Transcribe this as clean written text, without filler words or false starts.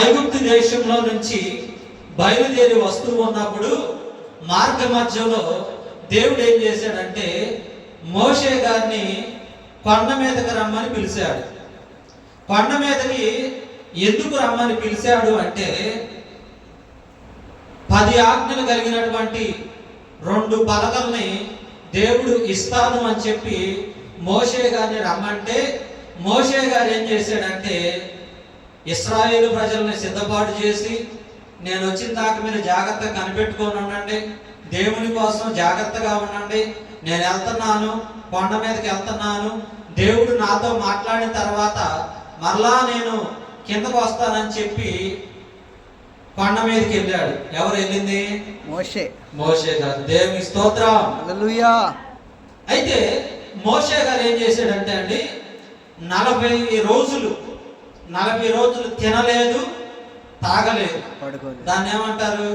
ఐగుప్తు దేశంలో నుంచి బయలుదేరి వస్తూ ఉన్నప్పుడు మార్గ మధ్యలో దేవుడు ఏం చేశాడంటే మోషే గారిని కొండ మీదకి రమ్మని పిలిచాడు. కొండ మీదకి ఎందుకు రమ్మని పిలిచాడు అంటే 10 ఆజ్ఞలు కలిగినటువంటి 2 పలకల్ని దేవుడు ఇస్తాను అని చెప్పి మోషే గారిని రమ్మంటే మోషే గారు ఏం చేశాడంటే ఇశ్రాయేలు ప్రజల్ని సిద్ధపాటు చేసి నేను వచ్చిన దాకా మీరు జాగ్రత్తగా కనిపెట్టుకొని ఉండండి, దేవుని కోసం జాగ్రత్తగా ఉండండి, నేను వెళ్తున్నాను, కొండ మీదకి వెళ్తున్నాను, దేవుడు నాతో మాట్లాడిన తర్వాత మరలా నేను కిందకు వస్తానని చెప్పి కొండ మీదకి వెళ్ళాడు. ఎవరు వెళ్ళింది? మోషే గారు. దేవుని స్తోత్రం. హల్లెలూయా. అయితే మోషే గారు ఏం చేశాడంటే అండి 40 రోజులు తినలేదు, తాగలేదు. దాన్ని ఏమంటారు?